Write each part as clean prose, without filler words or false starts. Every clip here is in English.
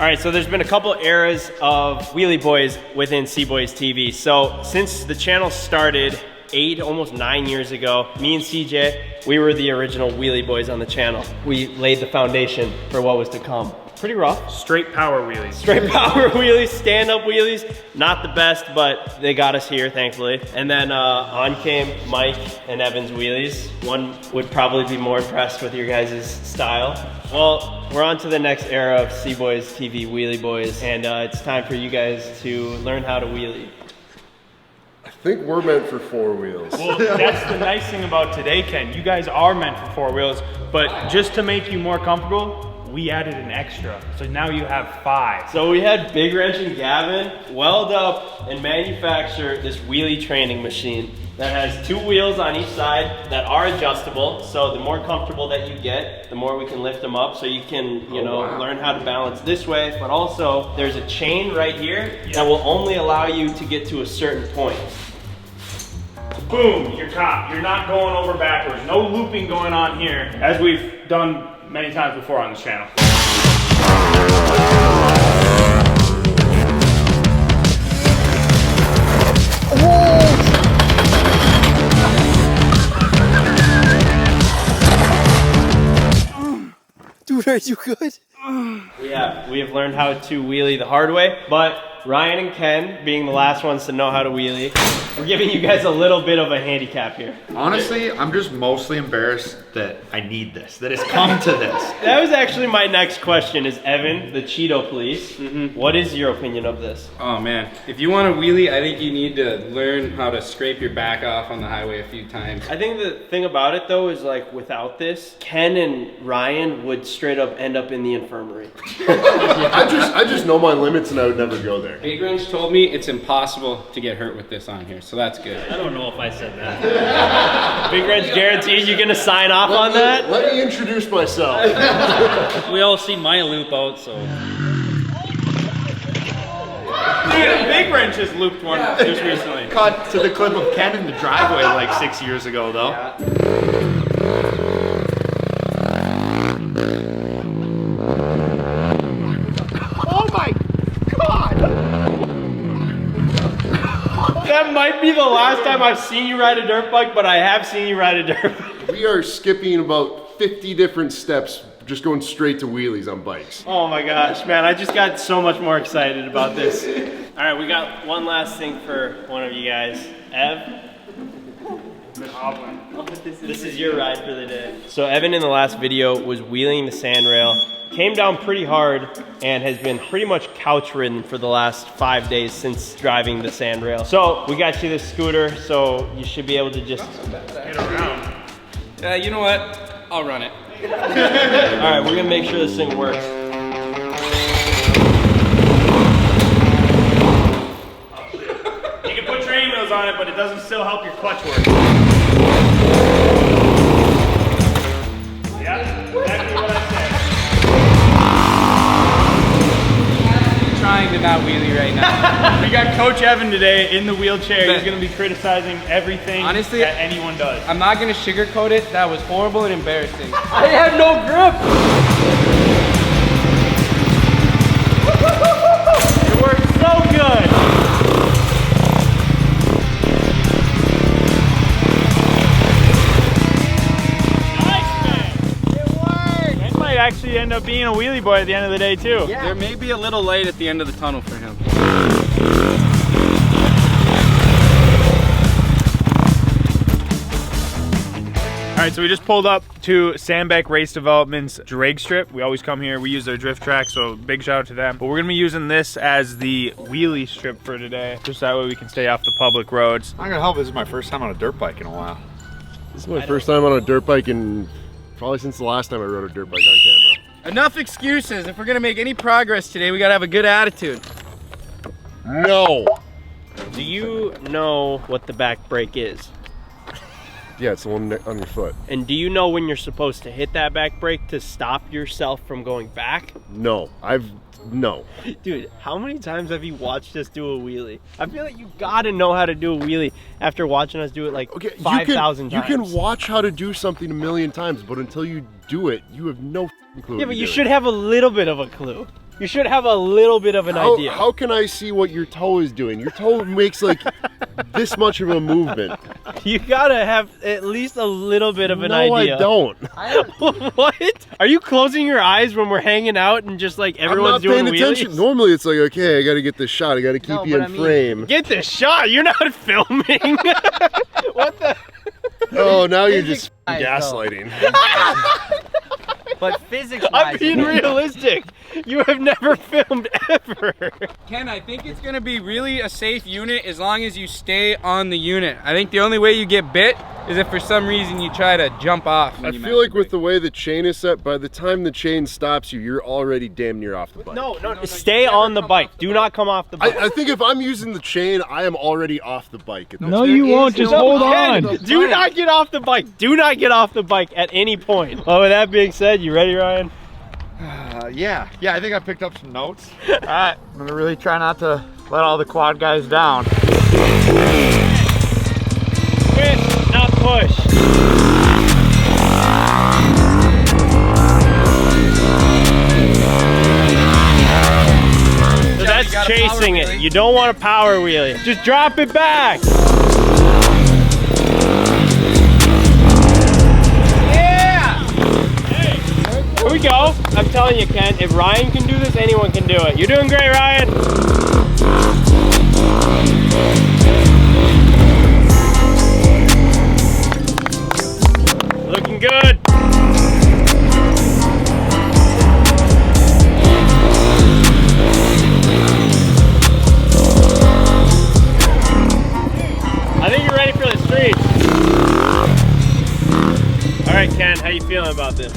All right, so there's been a couple eras of Wheelie Boys within Cboystv. So since the channel started 8, almost 9 years ago, me and CJ, we were the original Wheelie Boys on the channel. We laid the foundation for what was to come. Pretty rough. Straight power wheelies. Straight power wheelies, stand-up wheelies. Not the best, but they got us here, thankfully. And then on came Mike and Evan's wheelies. One would probably be more impressed with your guys' style. Well, we're on to the next era of Cboystv Wheelie Boys, and it's time for you guys to learn how to wheelie. I think we're meant for 4 wheels. Well, that's the nice thing about today, Ken. You guys are meant for 4 wheels, but just to make you more comfortable, we added an extra. So now you have 5. So we had Big Wrench and Gavin weld up and manufacture this wheelie training machine that has 2 wheels on each side that are adjustable. So the more comfortable that you get, the more we can lift them up, so you can, learn how to balance this way. But also there's a chain right here that will only allow you to get to a certain point. Boom, you're caught. You're not going over backwards. No looping going on here, as we've done many times before on this channel. Dude, are you good? We have learned how to wheelie the hard way, but Ryan and Ken, being the last ones to know how to wheelie, we're giving you guys a little bit of a handicap here. Honestly, I'm just mostly embarrassed that I need this, that it's come to this. That was actually my next question, is Evan, the Cheeto police. What is your opinion of this? Oh man, if you want to wheelie, I think you need to learn how to scrape your back off on the highway a few times. I think the thing about it though is, like, without this, Ken and Ryan would straight up end up in the infirmary. I just know my limits and I would never go there. Big Wrench told me it's impossible to get hurt with this on here, so that's good. I don't know if I said that. Big Wrench guarantees you gonna sign off on that? Let me introduce myself. We all seen my loop out, so. Big Wrench has looped one just recently. Cut to the clip of Ken in the driveway like 6 years ago though. Oh my God! That might be the last time I've seen you ride a dirt bike, but I have seen you ride a dirt bike. We are skipping about 50 different steps, just going straight to wheelies on bikes. Oh my gosh, man, I just got so much more excited about this. All right, we got one last thing for one of you guys. Ev? This is your ride for the day. So Evan in the last video was wheeling the sandrail, came down pretty hard, and has been pretty much couch ridden for the last 5 days since driving the sandrail. So we got you this scooter, so you should be able to just Get around. You know what? I'll run it. All right, we're gonna make sure this thing works. You can put training wheels on it, but it doesn't still help your clutch work. Yeah, exactly what I said. I'm trying to not wheelie right now. We got Coach Evan today in the wheelchair. He's gonna be criticizing everything Honestly, that anyone does. I'm not gonna sugarcoat it. That was horrible and embarrassing. I have no grip. It works so good. Actually end up being a wheelie boy at the end of the day too. Yeah. There may be a little light at the end of the tunnel for him. All right, so we just pulled up to Sandbeck Race Development's drag strip. We always come here, we use their drift track, so big shout out to them. But we're gonna be using this as the wheelie strip for today, just that way we can stay off the public roads. I'm gonna help. This is my first time on a dirt bike in a while. This is my first time on a dirt bike in probably since the last time I rode a dirt bike on camera. Enough excuses. If we're gonna make any progress today, we gotta have a good attitude. No. Do you know what the back brake is? Yeah, it's the one on your foot. And do you know when you're supposed to hit that back brake to stop yourself from going back? No. No. Dude, how many times have you watched us do a wheelie? I feel like you gotta know how to do a wheelie after watching us do it like 5,000 times. You can watch how to do something a million times, but until you do it, you have no clue. Yeah, but you should have a little bit of a clue. You should have a little bit of an idea. How can I see what your toe is doing? Your toe makes like this much of a movement. You gotta have at least a little bit of an idea. No, I don't. What? Are you closing your eyes when we're hanging out and just like everyone's doing I'm not paying attention. Normally it's like, okay, I gotta get this shot. I gotta keep you in frame. Get this shot. You're not filming. What the? Oh, now you're just gaslighting. But physics I'm being realistic. You have never filmed ever. Ken, I think it's gonna be really a safe unit as long as you stay on the unit. I think the only way you get bit is if for some reason you try to jump off. I feel like with the way the chain is set, by the time the chain stops you, you're already damn near off the bike. No, stay on the bike. Do not come off the bike. I think if I'm using the chain, I am already off the bike. No, you won't. Just hold on. Do not get off the bike. Do not get off the bike at any point. Well, with that being said, you ready, Ryan? Yeah, I think I picked up some notes. All right, I'm gonna really try not to let all the quad guys down. Push, not push. So that's chasing it. You don't want to power wheel it. Just drop it back. Here we go. I'm telling you, Ken, if Ryan can do this, anyone can do it. You're doing great, Ryan. Looking good. I think you're ready for the streets. All right, Ken, how you feeling about this?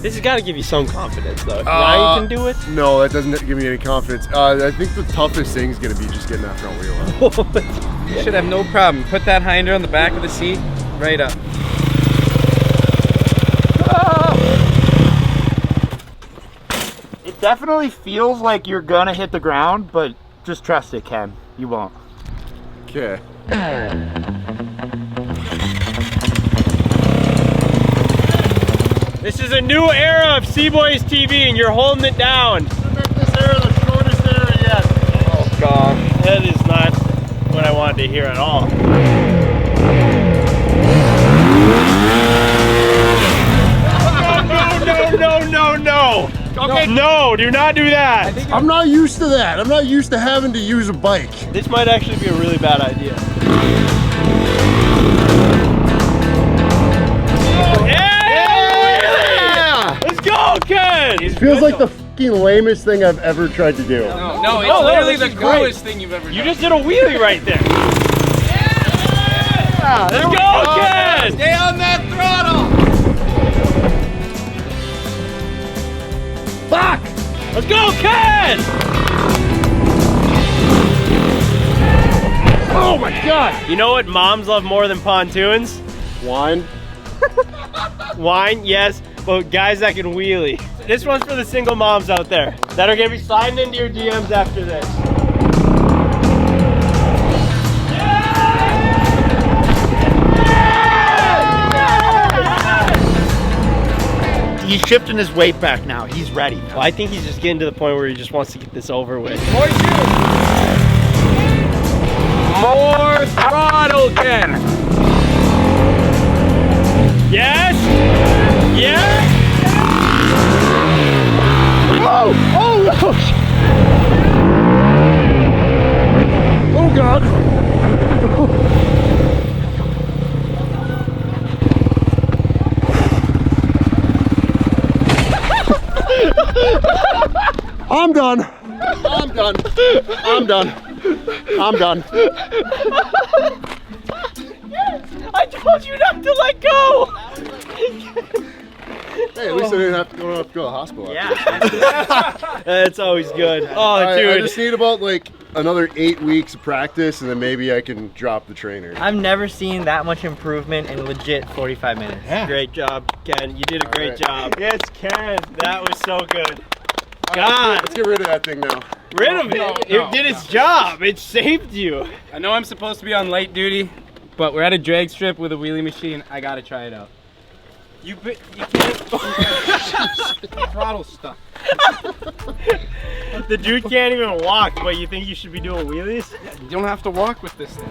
This has got to give you some confidence, though. If Ryan can do it? No, that doesn't give me any confidence. I think the toughest thing is going to be just getting that front wheel up. You should have no problem. Put that hinder on the back of the seat, right up. It definitely feels like you're gonna hit the ground, but just trust it, Ken. You won't. Okay. This is a new era of Cboystv, and you're holding it down. This era the shortest era yet. Oh gosh, that is not what I wanted to hear at all. No. Okay. No, do not do that. I'm not used to that. I'm not used to having to use a bike. This might actually be a really bad idea. Yeah! Let's go, Ken! It feels like the fucking lamest thing I've ever tried to do. No, it's literally the coolest thing you've ever done. You just did a wheelie right there. Yeah! Let's go, Ken! Stay on that throttle! Fuck! Let's go, Ken! Oh my god! You know what moms love more than pontoons? Wine? Wine, yes, but guys that can wheelie. This one's for the single moms out there that are gonna be sliding into your DMs after this. He's shifting his weight back now. He's ready. Well, I think he's just getting to the point where he just wants to get this over with. More throttle, Ken! Yes! Yes! Oh! Oh no! Oh god! I'm done. I'm done. I'm done. I'm done. I told you not to let go! Hey, at least I didn't have to go to the hospital. Yeah. That's always good. Oh, dude. I just need about like another 8 weeks of practice and then maybe I can drop the trainer. I've never seen that much improvement in legit 45 minutes. Yeah. Great job, Ken. You did a great job. Yes, Ken. That was so good. God. Let's get rid of that thing now. Rid of it. It did its job. It saved you. I know I'm supposed to be on light duty, but we're at a drag strip with a wheelie machine. I gotta try it out. You can't. Throttle stuck. The dude can't even walk, but you think you should be doing wheelies? You don't have to walk with this thing.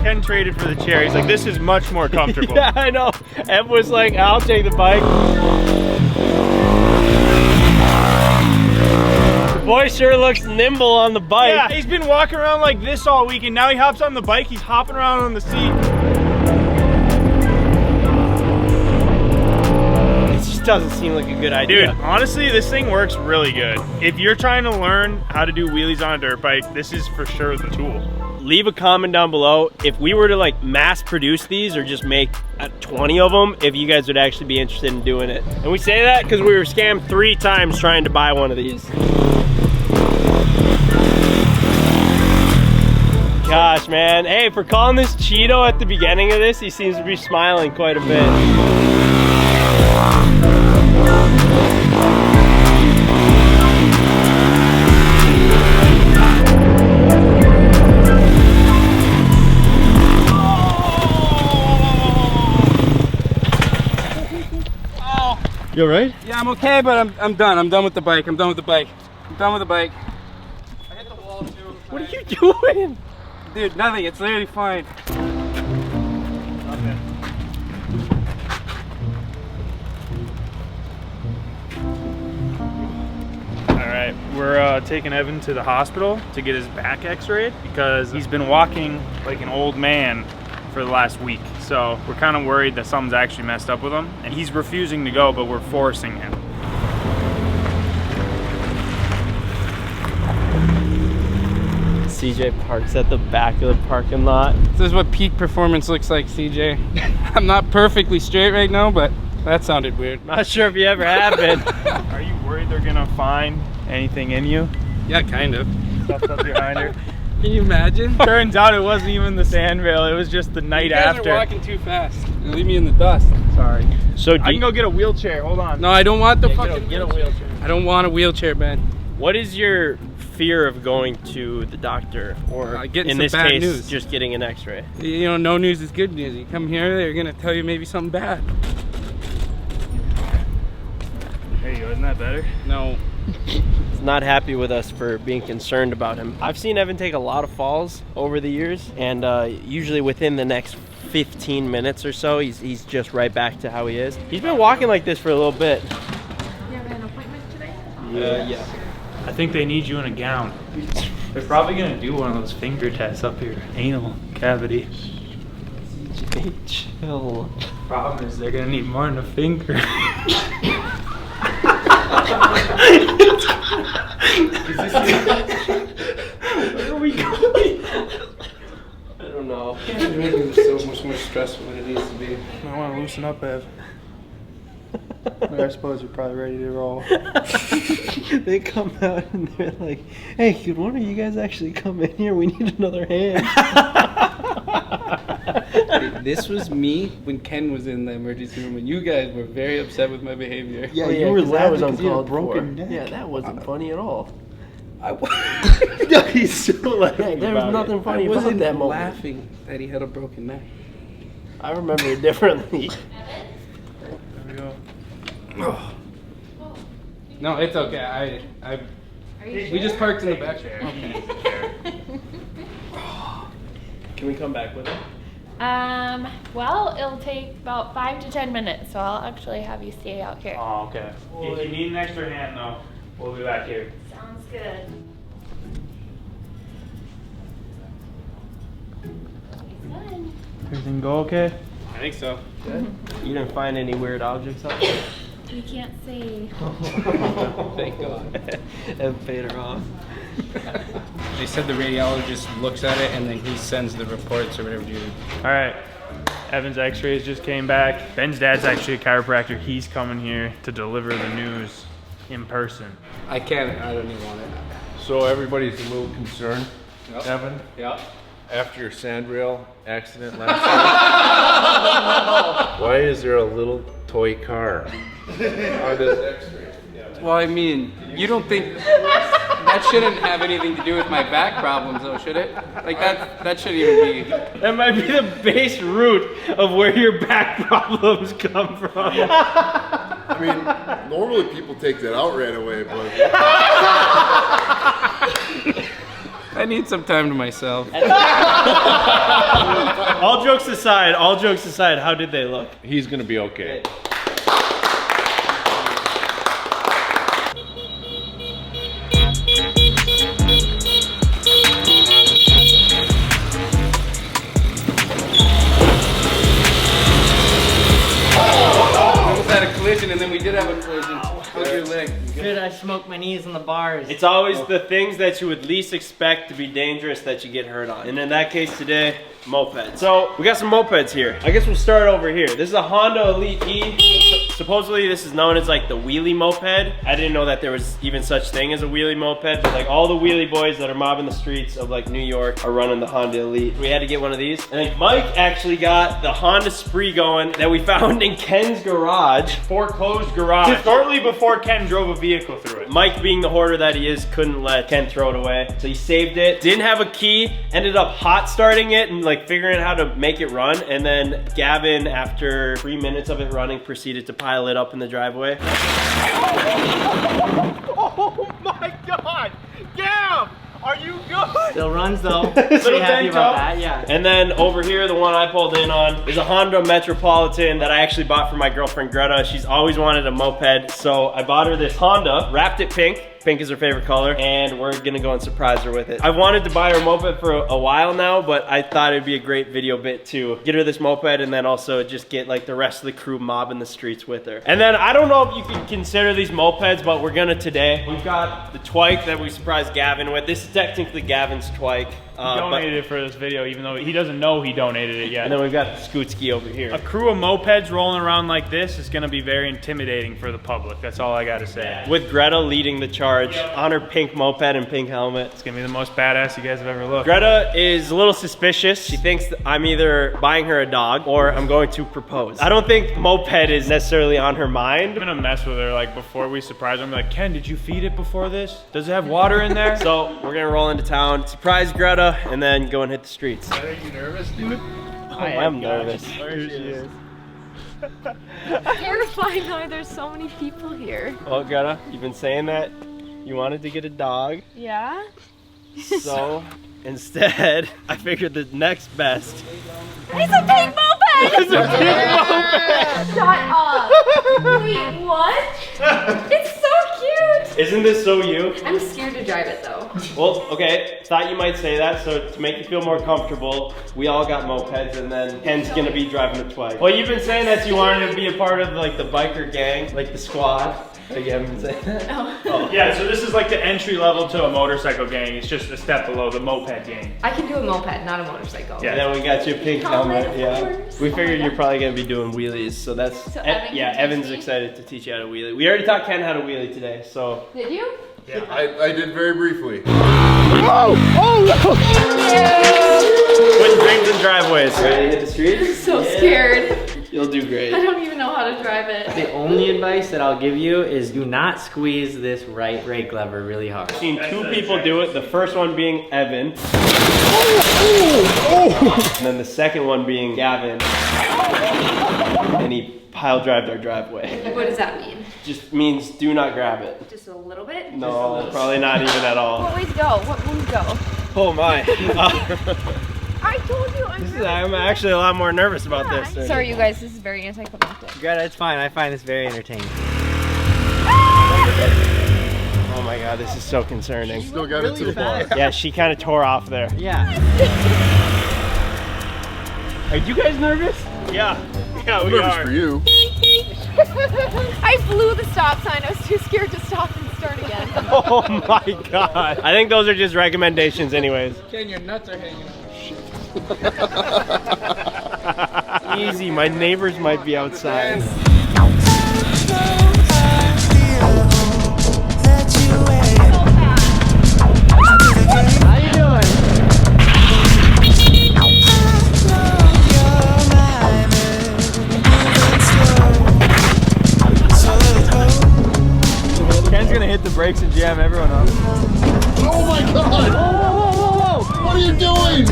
Ken traded for the chair. He's like, this is much more comfortable. Yeah, I know. Ev was like, I'll take the bike. The boy sure looks nimble on the bike. Yeah, he's been walking around like this all week, and now he hops on the bike, he's hopping around on the seat. It just doesn't seem like a good idea. Dude, honestly, this thing works really good. If you're trying to learn how to do wheelies on a dirt bike, this is for sure the tool. Leave a comment down below if we were to like mass produce these or just make 20 of them, if you guys would actually be interested in doing it. And we say that because we were scammed 3 times trying to buy one of these. Gosh, man. Hey, for calling this Cheeto at the beginning of this, he seems to be smiling quite a bit. You alright? Yeah, I'm okay, but I'm done. I'm done with the bike. I'm done with the bike. I'm done with the bike. I hit the wall too. What are you doing? Dude, nothing. It's literally fine. Okay. Alright, we're taking Evan to the hospital to get his back x-rayed because he's been walking like an old man for the last week. So we're kind of worried that something's actually messed up with him, and he's refusing to go, but we're forcing him. CJ parks at the back of the parking lot. This is what peak performance looks like, CJ. I'm not perfectly straight right now, but that sounded weird. Not sure if you ever have been. Are you worried they're gonna find anything in you? Yeah, kind of. Stuff up behind her? Can you imagine? Turns out it wasn't even the sand rail, it was just the night You guys after. are walking too fast. You leave me in the dust. Sorry. So I can go get a wheelchair, hold on. No, I don't want the fucking get a wheelchair. I don't want a wheelchair, man. What is your fear of going to the doctor, or getting in some this bad case, news. just getting an x-ray? You know, no news is good news. You come here, they're gonna tell you maybe something bad. There you go, isn't that better? No. He's not happy with us for being concerned about him. I've seen Evan take a lot of falls over the years, and usually within the next 15 minutes or so, he's just right back to how he is. He's been walking like this for a little bit. You have an appointment today? Yeah. I think they need you in a gown. They're probably gonna do one of those finger tests up here. Anal cavity. Hey, chill. Problem is they're gonna need more than a finger. Where are we going? I don't know. It's making it so much more stressful than it needs to be. I wanna loosen up, Ev. I suppose you're probably ready to roll. They come out and they're like, hey, could one of you guys actually come in here? We need another hand. This was me when Ken was in the emergency room, and you guys were very upset with my behavior. Yeah, Oh, you were 'cause that was laughing 'cause you had a uncalled broken for. neck. Yeah, that wasn't funny at all. No, he's still laughing. There was nothing funny about wasn't that moment. laughing that he had a broken neck. I remember it differently. There we go. No, it's okay. We just parked in the back. Okay. Can we come back with it? Well, it'll take about 5 to 10 minutes, so I'll actually have you stay out here. Oh, okay. If you need an extra hand though, we'll be back here. Sounds good. Good. Everything go okay? I think so. You didn't find any weird objects out there? We can't say. Thank God. And paid her off. They said the radiologist looks at it and then he sends the reports or whatever, dude. All right. Evan's x-rays just came back. Ben's dad's actually a chiropractor. He's coming here to deliver the news in person. I don't even want it. So everybody's a little concerned, Yep. Evan, Yeah. after your sandrail accident last week. Why is there a little toy car on this X-ray? Well, I mean, you don't think That shouldn't have anything to do with my back problems, though, should it? Like that shouldn't even be. That might be the base root of where your back problems come from. I mean, normally people take that out right away, but I need some time to myself. All jokes aside, how did they look? He's gonna be okay. Had a collision, and then we did have a collision. How's your leg? Good, I smoked my knees on the bars. It's always the things that you would least expect to be dangerous that you get hurt on. And in that case today, moped. So we got some mopeds here. I guess we'll start over here. This is a Honda Elite E. Supposedly this is known as like the wheelie moped. I didn't know that there was even such thing as a wheelie moped, but like all the wheelie boys that are mobbing the streets of like New York are running the Honda Elite. We had to get one of these. And then Mike actually got the Honda Spree going that we found in Ken's garage. Foreclosed garage. Shortly before Ken drove a vehicle through it. Mike, being the hoarder that he is, couldn't let Ken throw it away. So he saved it, didn't have a key, ended up hot starting it and like figuring out how to make it run. And then Gavin, after 3 minutes of it running, proceeded to pile it up in the driveway. Oh my God! Gav! Are you good? Still runs though. Pretty happy about that, yeah. And then over here, the one I pulled in on is a Honda Metropolitan that I actually bought for my girlfriend Greta. She's always wanted a moped, so I bought her this Honda, wrapped it pink. Pink is her favorite color, and we're gonna go and surprise her with it. I've wanted to buy her a moped for a while now, but I thought it'd be a great video bit to get her this moped and then also just get like the rest of the crew mobbing the streets with her. And then I don't know if you can consider these mopeds, but we're gonna today. We've got the Twike that we surprised Gavin with. This is technically Gavin's Twike. He donated it for this video, even though he doesn't know he donated it yet. And then we've got the Scootski over here. A crew of mopeds rolling around like this is gonna be very intimidating for the public. That's all I gotta say. With Greta leading the charge on her pink moped and pink helmet. It's gonna be the most badass you guys have ever looked. Greta is a little suspicious. She thinks that I'm either buying her a dog or I'm going to propose. I don't think moped is necessarily on her mind. I'm gonna mess with her like before we surprise her. I'm like, Ken, did you feed it before this? Does it have water in there? So we're gonna roll into town, surprise Greta, and then go and hit the streets. Are you nervous, dude? I am nervous. There she is. Terrifying how there's so many people here. Well, Greta, you've been saying that you wanted to get a dog. Yeah? So instead, I figured the next best. It's a pink moped! It's a pink moped! Shut up! Wait, what? It's so cute! Isn't this so you? I'm scared to drive it though. Well, okay, thought you might say that, so to make you feel more comfortable, we all got mopeds and then Ken's gonna be driving a Twike. Well, you've been saying that you wanted to be a part of like the biker gang, like the squad. Like you haven't been saying that? Oh. Yeah, so this is like the entry level to a motorcycle gang. It's just a step below the moped gang. I can do a moped, not a motorcycle. Yeah. And then we got your pink helmet. Yeah. We figured you're probably gonna be doing wheelies, so that's yeah. Evan's excited to teach you how to wheelie. We already taught Ken how to wheelie today, so. Did you? Yeah. I did very briefly. Whoa! Oh! Twin dreams and driveways. Ready to hit the street? I'm so scared. You'll do great. I don't even know how to drive it. The only advice that I'll give you is do not squeeze this right brake lever really hard. I've seen two people do it. The first one being Evan. And then the second one being Gavin. And he pile drived our driveway. What does that mean? Just means do not grab it. Just a little bit? No, probably not even at all. What way to go? What way to go? Oh my. I told you I'm actually a lot more nervous about this. Sorry you guys, this is very anticlimactic. Greta, it's fine. I find this very entertaining. Oh my god, this is so concerning. Still got it to the bar. Yeah, she kind of tore off there. Yeah. Are you guys nervous? Yeah. Yeah, we Nervous are. for you. I blew the stop sign. I was too scared to stop and start again. Oh my god. I think those are just recommendations anyways. Ken, your nuts are hanging out. Easy, my neighbors might be outside. How you doing? Ken's gonna hit the brakes and jam everyone up. Oh my god! Whoa! What are you doing?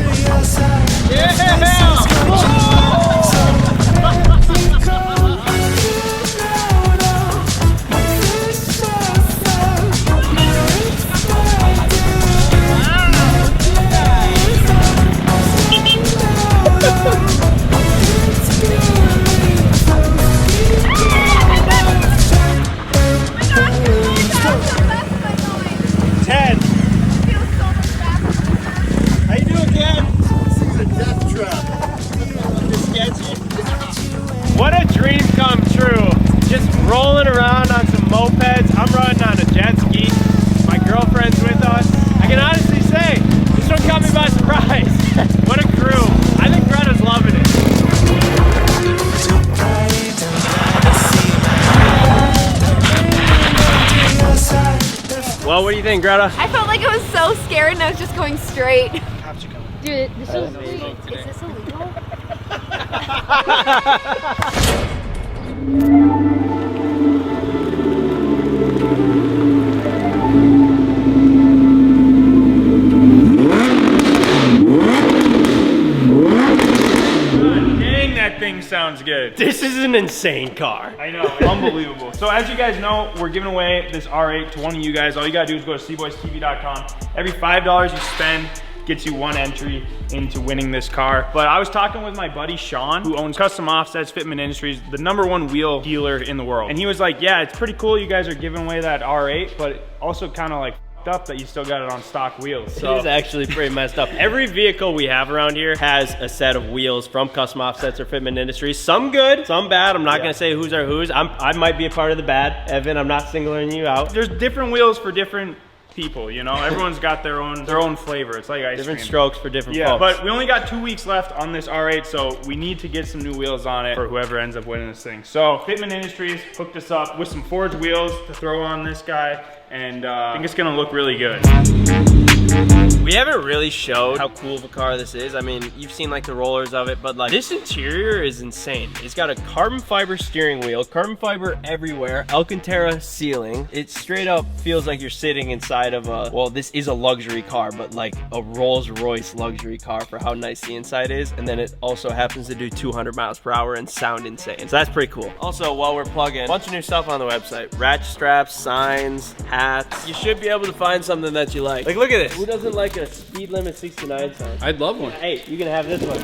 What a dream come true. Just rolling around on some mopeds. I'm running on a jet ski. My girlfriend's with us. I can honestly say, this one caught me by surprise. What a crew. I think Greta's loving it. Well, what do you think, Greta? I felt like I was so scared and I was just going straight. Dude, this is this illegal? Dang, that thing sounds good. This is an insane car. I know, unbelievable. So as you guys know, we're giving away this R8 to one of you guys. All you gotta do is go to Cboystv.com. Every $5 you spend gets you one entry into winning this car. But I was talking with my buddy Sean, who owns Custom Offsets Fitment Industries, the #1 wheel dealer in the world. And he was like, yeah, it's pretty cool you guys are giving away that R8, but also kind of like up that you still got it on stock wheels. So it is actually pretty messed up. Every vehicle we have around here has a set of wheels from Custom Offsets or Fitment Industries. Some good, some bad. I'm not gonna say who's are who's. I might be a part of the bad. Evan, I'm not singling you out. there's different wheels for different people, you know? Everyone's got their own flavor. It's like ice Different cream. strokes for different Yeah, folks. but we only got 2 weeks left on this R8, so we need to get some new wheels on it for whoever ends up winning this thing. So Fitment Industries hooked us up with some forged wheels to throw on this guy, and I think it's gonna look really good. We haven't really showed how cool of a car this is. I mean, you've seen like the rollers of it, but like this interior is insane. It's got a carbon fiber steering wheel, carbon fiber everywhere, Alcantara ceiling. It straight up feels like you're sitting inside of a, well, this is a luxury car, but like a Rolls Royce luxury car for how nice the inside is. And then it also happens to do 200 miles per hour and sound insane. So that's pretty cool. Also, while we're plugging, a bunch of new stuff on the website. Ratchet straps, signs, hats. You should be able to find something that you like. Like, look at this. Who doesn't like a speed limit 69 sign? I'd love one. Hey, you can have this one.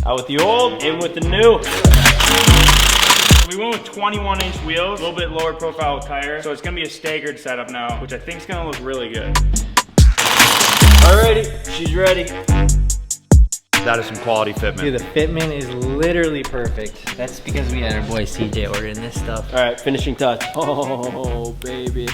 Out with the old, in with the new. We went with 21-inch wheels, a little bit lower profile tire, so it's gonna be a staggered setup now, which I think is gonna look really good. Alrighty, she's ready. That is some quality fitment. Dude, the fitment is literally perfect. That's because we had our boy CJ ordering this stuff. All right, finishing touch. Oh, baby.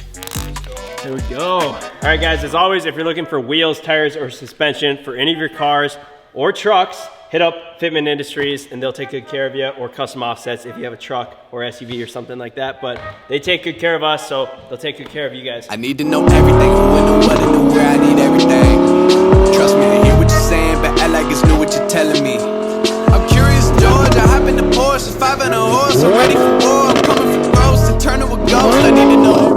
There we go. All right, guys, as always, if you're looking for wheels, tires, or suspension for any of your cars or trucks, hit up Fitment Industries and they'll take good care of you, or Custom Offsets if you have a truck or SUV or something like that. But they take good care of us, so they'll take good care of you guys. I need to know everything, who and the what and the where, I need everything. Trust me, I hear what you're saying, but act like it's new what you're telling me. I'm curious, George, I hop in the Porsche, 5 and a horse, I'm ready for war, I'm coming for gross, to turn to a ghost, I need to know